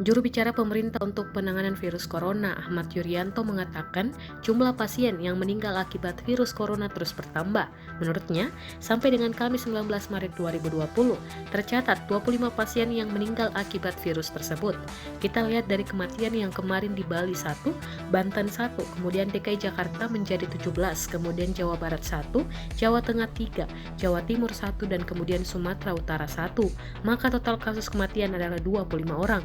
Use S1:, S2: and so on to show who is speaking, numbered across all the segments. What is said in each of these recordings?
S1: Juru bicara pemerintah untuk penanganan virus corona, Ahmad Yuryanto, mengatakan jumlah pasien yang meninggal akibat virus corona terus bertambah. Menurutnya, sampai dengan Kamis 19 Maret 2020, tercatat 25 pasien yang meninggal akibat virus tersebut. Kita lihat dari kematian yang kemarin di Bali 1, Banten 1, kemudian DKI Jakarta menjadi 17, kemudian Jawa Barat 1, Jawa Tengah 3, Jawa Timur 1, dan kemudian Sumatera Utara 1. Maka total kasus kematian adalah 25 orang.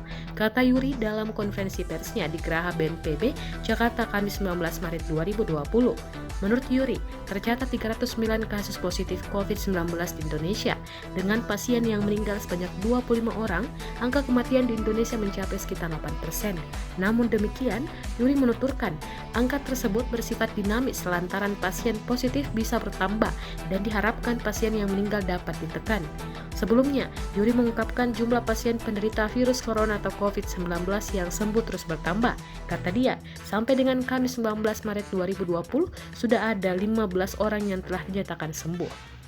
S1: Kata Yuri dalam konferensi persnya di Geraha BNPB, Jakarta, Kamis 19 Maret 2020. Menurut Yuri, tercatat 309 kasus positif COVID-19 di Indonesia. Dengan pasien yang meninggal sebanyak 25 orang, angka kematian di Indonesia mencapai sekitar 8%. Namun demikian, Yuri menuturkan, angka tersebut bersifat dinamis lantaran pasien positif bisa bertambah dan diharapkan pasien yang meninggal dapat ditekan. Sebelumnya, Yuri mengungkapkan jumlah pasien penderita virus corona atau COVID-19 yang sembuh terus bertambah. Kata dia, sampai dengan Kamis 19 Maret 2020, sudah ada 15 orang yang telah dinyatakan sembuh.